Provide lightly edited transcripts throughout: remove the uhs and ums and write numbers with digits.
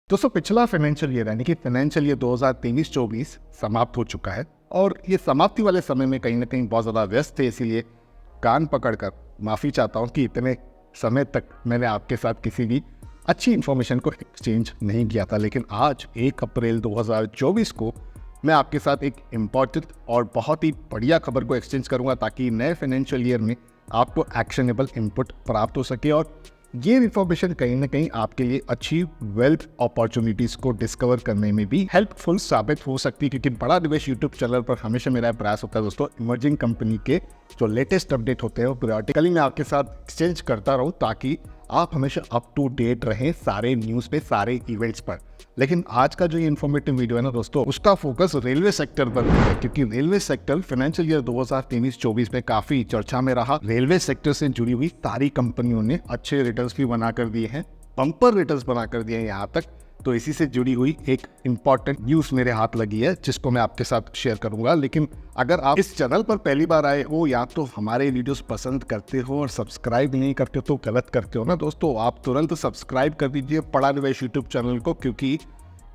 दोस्तों पिछला financial year यानी कि फाइनेंशियल ईयर 2023-24 समाप्त हो चुका है और ये समाप्ति वाले समय में कहीं ना कहीं बहुत ज़्यादा व्यस्त थे, इसीलिए कान पकड़कर माफ़ी चाहता हूँ कि इतने समय तक मैंने आपके साथ किसी भी अच्छी इन्फॉर्मेशन को एक्सचेंज नहीं किया था। लेकिन आज 1 अप्रैल 2024 को मैं आपके साथ एक इम्पॉर्टेंट और बहुत ही बढ़िया खबर को एक्सचेंज करूँगा ताकि नए फाइनेंशियल ईयर में आपको एक्शनेबल इनपुट प्राप्त हो सके और ये इन्फॉर्मेशन कहीं ना कहीं आपके लिए अच्छी वेल्थ अपॉर्चुनिटीज को डिस्कवर करने में भी हेल्पफुल साबित हो सकती है, क्योंकि बड़ा निवेश यूट्यूब चैनल पर हमेशा मेरा प्रयास होता है दोस्तों इमर्जिंग कंपनी के जो लेटेस्ट अपडेट होते हैं वो पीरियडिकली मैं आपके साथ एक्सचेंज करता रहूं ताकि आप हमेशा अप टू डेट रहें सारे न्यूज़ पे, सारे इवेंट्स पर। लेकिन आज का जो ये इन्फॉर्मेटिव वीडियो है ना दोस्तों, उसका फोकस रेलवे सेक्टर पर है, क्योंकि रेलवे सेक्टर फाइनेंशियल ईयर 2023-24 में काफी चर्चा में रहा। रेलवे सेक्टर से जुड़ी हुई सारी कंपनियों ने अच्छे रिटर्न्स भी बना कर दिए हैं, बम्पर रिटर्न्स बना कर दिए हैं यहाँ तक। तो इसी से जुड़ी हुई एक इंपॉर्टेंट न्यूज़ मेरे हाथ लगी है जिसको मैं आपके साथ शेयर करूंगा। लेकिन अगर आप इस चैनल पर पहली बार आए हो या तो हमारे वीडियोस पसंद करते हो और सब्सक्राइब नहीं करते हो तो गलत करते हो ना दोस्तों। आप तुरंत सब्सक्राइब कर दीजिए बड़ा निवेश यूट्यूब चैनल को, क्योंकि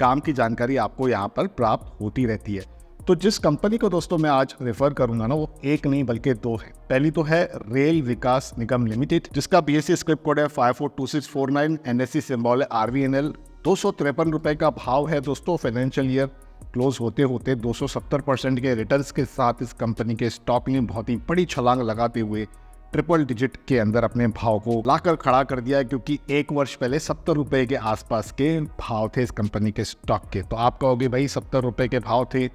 काम की जानकारी आपको यहाँ पर प्राप्त होती रहती है। तो जिस कंपनी को दोस्तों मैं आज रेफर करूंगा ना, वो एक नहीं बल्कि दो है। पहली तो है रेल विकास निगम लिमिटेड, जिसका BSE स्क्रिप्ट कोड है 542649, NSE सिंबल है RVNL। 253 रुपए का भाव है दोस्तों। फाइनेंशियल ईयर क्लोज होते होते 270% के रिटर्न्स के साथ इस कंपनी के स्टॉक ने बहुत ही बड़ी छलांग लगाते हुए ट्रिपल डिजिट के अंदर अपने भाव को लाकर खड़ा कर दिया है, क्योंकि एक वर्ष पहले 70 रुपए के आसपास के भाव थे इस कंपनी के स्टॉक के। तो आप कहोगे भाई 70 रुपए के भाव थे,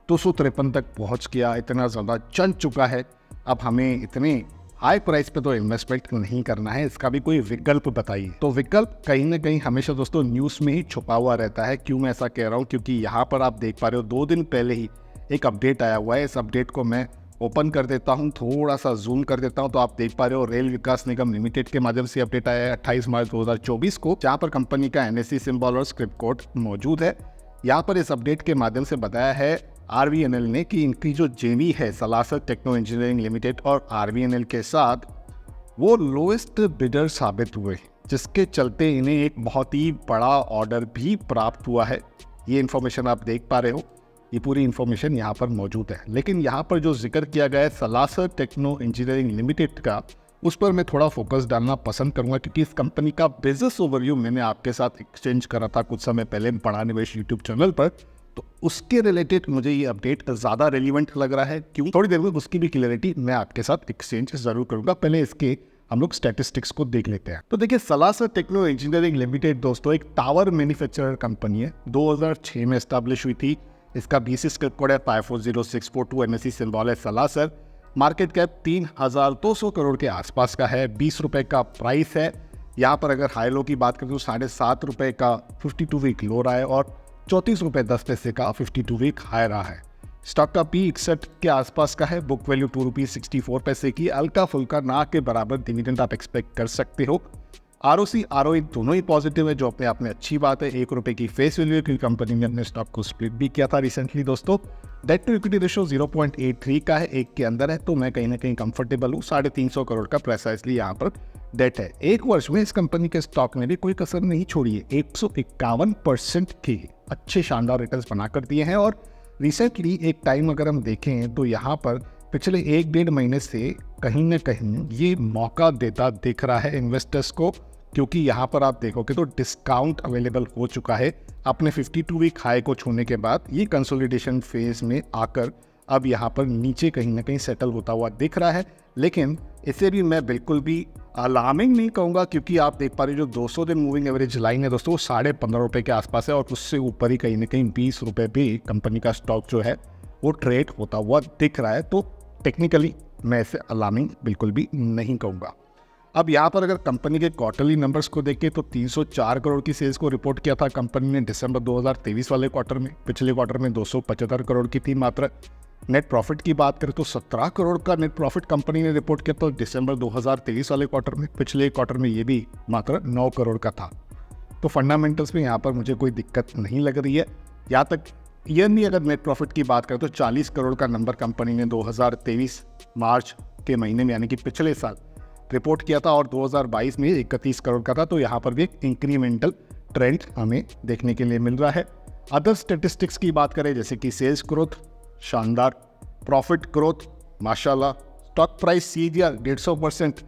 253 तक पहुंच गया, इतना ज़्यादा चल चुका है, अब हमें इतने हाई प्राइस पे तो इन्वेस्टमेंट नहीं करना है, इसका भी कोई विकल्प बताइए। तो विकल्प कहीं ना कहीं हमेशा दोस्तों न्यूज़ में ही छुपा हुआ रहता है। क्यों मैं ऐसा कह रहा हूँ, क्योंकि यहाँ पर आप देख पा रहे हो 2 दिन पहले ही एक अपडेट आया हुआ है। इस अपडेट को मैं ओपन कर देता हूँ, थोड़ा सा जूम कर देता हूँ, तो आप देख पा रहे हो रेल विकास निगम लिमिटेड के माध्यम से अपडेट आया है 28 मार्च 2024 को, जहाँ पर कंपनी का NSE सिंबल और स्क्रिप्ट कोड मौजूद है। यहाँ पर इस अपडेट के माध्यम से बताया है RVNL ने कि इनकी जो JV है सलासर टेक्नो इंजीनियरिंग लिमिटेड और RVNL के साथ, वो लोएस्ट बिडर साबित हुए, जिसके चलते इन्हें एक बहुत ही बड़ा ऑर्डर भी प्राप्त हुआ है। ये इन्फॉर्मेशन आप देख पा रहे हो, ये पूरी इन्फॉर्मेशन यहाँ पर मौजूद है। लेकिन यहाँ पर जो जिक्र किया गया है सलासर टेक्नो इंजीनियरिंग लिमिटेड का, उस पर मैं थोड़ा फोकस डालना पसंद करूंगा, क्योंकि इस कंपनी का बिजनेस ओवरव्यू मैंने आपके साथ एक्सचेंज करा था कुछ समय पहले बड़ा निवेश यूट्यूब चैनल पर। तो उसके रिलेटेड मुझे ये अपडेट ज़्यादा रेलिवेंट लग रहा है। क्यों, थोड़ी देर में उसकी भी क्लियरिटी मैं आपके साथ एक्सचेंज जरूर करूंगा। पहले इसके हम लोग स्टैटिस्टिक्स को देख लेते हैं। तो देखिए, सलासर टेक्नो इंजीनियरिंग लिमिटेड दोस्तों एक टावर मैन्युफैक्चरर कंपनी है, 2006 में एस्टैब्लिश हुई थी। इसका BSE स्क्रिप्ट कोड है 540642, NSE सिंबल है सलासर। मार्केट कैप 3200 करोड़ के आसपास का है, 20 रुपए का प्राइस है। यहाँ पर अगर हाई लो की बात करें तो 7.5 रुपए का 52 वीक लो रहा है और 34 रुपए 10 पैसे का 52 वीक हाई रहा है। स्टॉक का P 61 के आसपास का है, बुक वैल्यू 2 रुपीज 64 पैसे की। हल्का फुल्का ना के बराबर डिविडेंड आप एक्सपेक्ट कर सकते हो। ROC ROE दोनों ही पॉजिटिव है, जो अपने आप में अच्छी बात है। 1 रुपए की फेस वैल्यू की कंपनी ने अपने स्टॉक को स्प्लिट भी किया था रिसेंटली दोस्तों। डेट टू इक्विटी रेशियो 0.83 का है, 1 के अंदर है, तो मैं कहीं ना कहीं कंफर्टेबल हूँ। 350 करोड़ का प्रेसाइजली यहाँ पर डेट है। 1 वर्ष में इस कंपनी के स्टॉक ने भी कोई कसर नहीं छोड़ी है, 151% के अच्छे शानदार रिटर्न्स बना कर दिए हैं। और रिसेंटली एक टाइम अगर हम देखें तो यहाँ पर पिछले 1-1.5 महीने से कहीं ना कहीं ये मौका देता दिख रहा है इन्वेस्टर्स को, क्योंकि यहाँ पर आप देखोगे तो डिस्काउंट अवेलेबल हो चुका है। अपने 52 वीक हाई को छूने के बाद ये कंसोलिडेशन फेज में आकर अब यहाँ पर नीचे कहीं ना कहीं सेटल होता हुआ दिख रहा है। लेकिन इसे भी मैं बिल्कुल भी अलार्मिंग नहीं कहूँगा, क्योंकि आप देख पा रहे हो जो 200 दिन मूविंग एवरेज लाइन है दोस्तों, वो 15.5 रुपए के आसपास है और उससे ऊपर ही कहीं ना कहीं 20 रुपए भी कंपनी का स्टॉक जो है वो ट्रेड होता हुआ दिख रहा है। तो टेक्निकली मैं इसे अलार्मिंग बिल्कुल भी नहीं कहूँगा। अब यहाँ पर अगर कंपनी के क्वार्टरली नंबर्स को देखें तो 304 करोड़ की सेल्स को रिपोर्ट किया था कंपनी ने दिसंबर 2023 वाले क्वार्टर में। पिछले क्वार्टर में 275 करोड़ की थी मात्र। नेट प्रॉफिट की बात करें तो 17 करोड़ का नेट प्रॉफिट कंपनी ने रिपोर्ट किया था दिसंबर 2023 वाले क्वार्टर में। पिछले क्वार्टर में ये भी मात्र 9 करोड़ का था। तो फंडामेंटल्स में यहाँ पर मुझे कोई दिक्कत नहीं लग रही है। यहाँ तक ईयरली अगर नेट प्रॉफिट की बात करें तो 40 करोड़ का नंबर कंपनी ने 2023 मार्च के महीने में यानी कि पिछले साल रिपोर्ट किया था और 2022 में 31 करोड़ का था। तो यहाँ पर भी एक इंक्रीमेंटल ट्रेंड हमें देखने के लिए मिल रहा है। अदर स्टेटिस्टिक्स की बात करें जैसे कि सेल्स ग्रोथ शानदार, प्रॉफिट ग्रोथ माशाल्लाह, स्टॉक प्राइस CAGR 150%,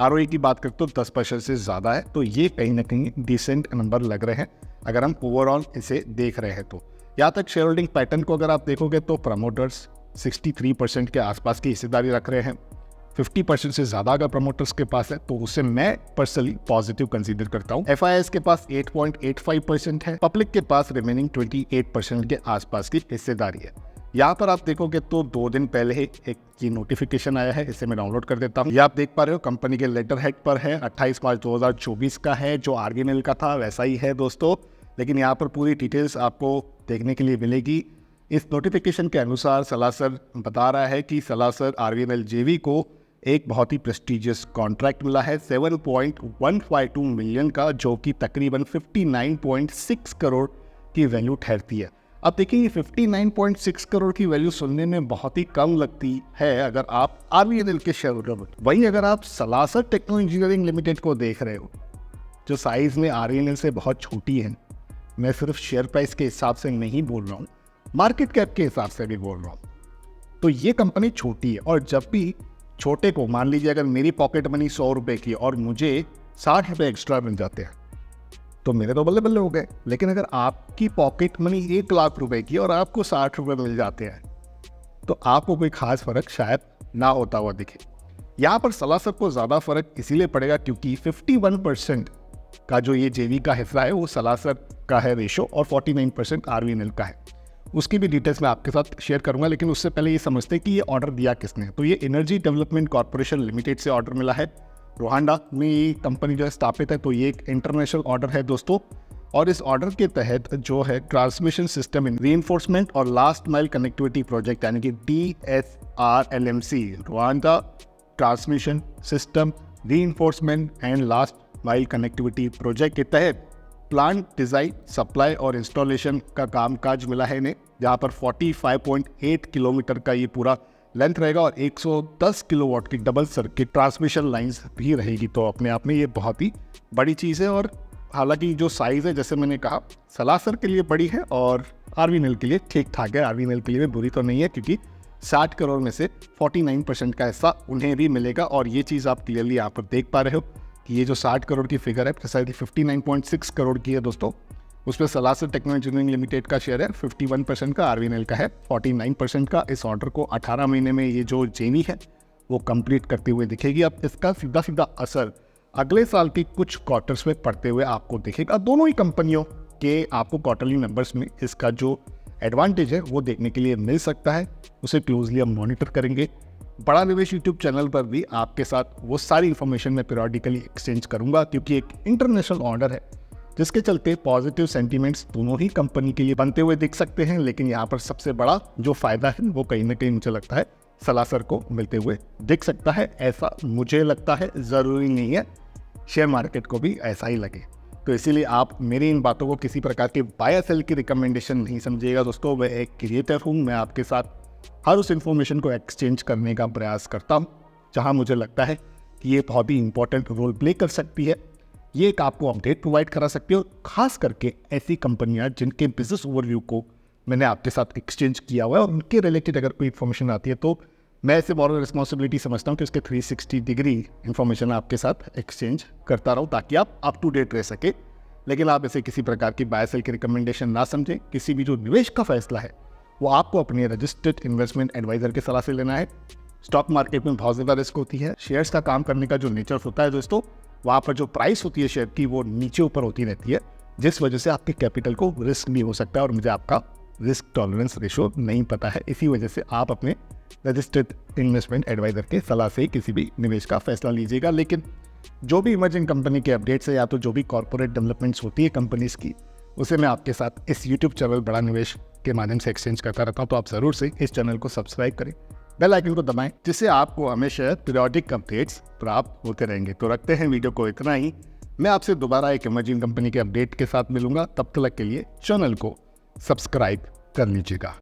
ROE की बात करें तो 10% से ज़्यादा है। तो ये कहीं ना कहीं डिसेंट नंबर लग रहे हैं अगर हम ओवरऑल इसे देख रहे हैं। तो यहाँ तक शेयर होल्डिंग पैटर्न को अगर आप देखोगे तो प्रमोटर्स 63% के आसपास की हिस्सेदारी रख रहे हैं। 50% से ज़्यादा अगर प्रमोटर्स के पास है तो उसे मैं पर्सनली पॉजिटिव कंसीडर करता हूँ। FIIs के पास 8.85% है, पब्लिक के पास रिमेनिंग 28% के आसपास की हिस्सेदारी है। यहाँ पर आप देखोगे तो 2 दिन पहले ही एक ये नोटिफिकेशन आया है, इसे मैं डाउनलोड कर देता हूँ। ये आप देख पा रहे हो कंपनी के लेटर हेड पर है, 28 मार्च 2024 का है, जो RVNL का था वैसा ही है दोस्तों, लेकिन यहाँ पर पूरी डिटेल्स आपको देखने के लिए मिलेगी। इस नोटिफिकेशन के अनुसार सलासर बता रहा है कि सलासर RVNL JV को एक बहुत ही प्रेस्टिजियस कॉन्ट्रैक्ट मिला है 7.152 मिलियन का, जो कि तकरीबन 59.6 करोड़ की वैल्यू ठहरती है। अब देखिए 59.6 करोड़ की वैल्यू सुनने में बहुत ही कम लगती है अगर आप RVNL के शेयर होल्डर। वहीं अगर आप सलासर टेक्नो इंजीनियरिंग लिमिटेड को देख रहे हो जो साइज में RVNL से बहुत छोटी है, मैं सिर्फ शेयर प्राइस के हिसाब से नहीं बोल रहा हूँ, मार्केट कैप के हिसाब से भी बोल रहा हूँ। तो ये कंपनी छोटी है और जब भी छोटे को मान लीजिए अगर मेरी पॉकेट मनी 100 रुपये की और मुझे 60 रुपये एक्स्ट्रा मिल जाते हैं तो मेरे तो बल्ले बल्ले हो गए। लेकिन अगर आपकी पॉकेट मनी 1 लाख रुपए की और आपको 60 रुपये मिल जाते हैं तो आपको कोई खास फर्क शायद ना होता हुआ दिखे। यहाँ पर सलासर को ज़्यादा फर्क इसीलिए पड़ेगा क्योंकि 51% का जो ये JV का हिस्सा है वो सलासर का है रेशो और 49% RVNL का है। उसकी भी डिटेल्स मैं आपके साथ शेयर करूंगा, लेकिन उससे पहले ये समझते हैं कि ये ऑर्डर दिया किसने। तो ये एनर्जी डेवलपमेंट कॉर्पोरेशन लिमिटेड से ऑर्डर मिला है। रोहांडा में ये कंपनी जो है स्थापित है, तो ये एक इंटरनेशनल ऑर्डर है दोस्तों। और इस ऑर्डर के तहत जो है ट्रांसमिशन सिस्टम इन रीइंफोर्समेंट और लास्ट माइल कनेक्टिविटी प्रोजेक्ट यानी कि DSRLMC, Rohanda transmission system reinforcement and last mile connectivity project के तहत प्लांट डिज़ाइन, सप्लाई और इंस्टॉलेशन का कामकाज मिला है इन्हें, जहाँ पर 45.8 किलोमीटर का ये पूरा लेंथ रहेगा और 110 किलोवाट की डबल सर्किट ट्रांसमिशन लाइंस भी रहेगी। तो अपने आप में ये बहुत ही बड़ी चीज़ है। और हालांकि जो साइज़ है जैसे मैंने कहा सलासर के लिए बड़ी है और RVNL के लिए ठीक ठाक है। RVNL के लिए भी बुरी तो नहीं है क्योंकि 60 करोड़ में से 49% का हिस्सा उन्हें भी मिलेगा। और ये चीज़ आप क्लियरली यहाँ पर देख पा रहे हो कि ये जो 60 करोड़ की फिगर है प्रिसाइजली 59.6 करोड़ की है दोस्तों। उसमें सलासर टेक्नो इंजीनियरिंग लिमिटेड का शेयर है 51% का, RVNL का है 49% का। इस ऑर्डर को 18 महीने में ये जो JV है वो कंप्लीट करते हुए दिखेगी। अब इसका सीधा सीधा असर अगले साल की कुछ क्वार्टर्स में पड़ते हुए आपको दिखेगा। दोनों ही कंपनियों के आपको क्वार्टरली नंबर्स में इसका जो एडवांटेज है वो देखने के लिए मिल सकता है, उसे क्लोजली हम मॉनिटर करेंगे। बड़ा निवेश यूट्यूब चैनल पर भी आपके साथ वो सारी इन्फॉर्मेशन मैं पीरियडिकली एक्सचेंज करूंगा क्योंकि एक इंटरनेशनल ऑर्डर है जिसके चलते पॉजिटिव सेंटीमेंट्स दोनों ही कंपनी के लिए बनते हुए दिख सकते हैं। लेकिन यहाँ पर सबसे बड़ा जो फायदा है वो कहीं ना कहीं मुझे लगता है सलासर को मिलते हुए दिख सकता है, ऐसा मुझे लगता है। ज़रूरी नहीं है शेयर मार्केट को भी ऐसा ही लगे। तो इसीलिए आप मेरी इन बातों को किसी प्रकार के बाय सेल की रिकमेंडेशन नहीं समझिएगा दोस्तों। मैं एक क्रिएटर हूँ, मैं आपके साथ हर उस इन्फॉर्मेशन को एक्सचेंज करने का प्रयास करता हूँ जहाँ मुझे लगता है कि ये बहुत ही इंपॉर्टेंट रोल प्ले कर सकती है। ये एक आपको अपडेट प्रोवाइड करा सकती है और खास करके ऐसी कंपनियां जिनके बिजनेस ओवरव्यू को मैंने आपके साथ एक्सचेंज किया हुआ है और उनके रिलेटेड अगर कोई इन्फॉर्मेशन आती है तो मैं ऐसे मॉरल रिस्पॉन्सिबिलिटी समझता हूँ कि उसके 360 डिग्री इन्फॉर्मेशन आपके साथ एक्सचेंज करता रहूँ ताकि आप अप टू डेट रह सके। लेकिन आप इसे किसी प्रकार की बाय सेल की रिकमेंडेशन ना समझें। किसी भी जो निवेश का फैसला है वो आपको अपने रजिस्टर्ड इन्वेस्टमेंट एडवाइजर के सलाह से लेना है। स्टॉक मार्केट में बहुत ज़्यादा रिस्क होती है। शेयर्स का काम करने का जो नेचर होता है दोस्तों, वहाँ पर जो प्राइस होती है शेयर की वो नीचे ऊपर होती रहती है, जिस वजह से आपके कैपिटल को रिस्क भी हो सकता है और मुझे आपका रिस्क टॉलरेंस रेशो नहीं पता है। इसी वजह से आप अपने रजिस्टर्ड इन्वेस्टमेंट एडवाइजर के सलाह से किसी भी निवेश का फैसला लीजिएगा। लेकिन जो भी इमर्जिंग कंपनी के अपडेट्स है या तो जो भी कॉर्पोरेट डेवलपमेंट्स होती है कंपनीज की, उसे मैं आपके साथ इस यूट्यूब चैनल बड़ा निवेश के माध्यम से एक्सचेंज करता रहता हूँ। तो आप ज़रूर से इस चैनल को सब्सक्राइब करें, बेल आइकन को दबाएं, जिससे आपको हमेशा पीरियोडिक अपडेट्स प्राप्त होते रहेंगे। तो रखते हैं वीडियो को इतना ही। मैं आपसे दोबारा एक इमर्जिंग कंपनी के अपडेट के साथ मिलूंगा। तब तक के लिए चैनल को सब्सक्राइब कर लीजिएगा।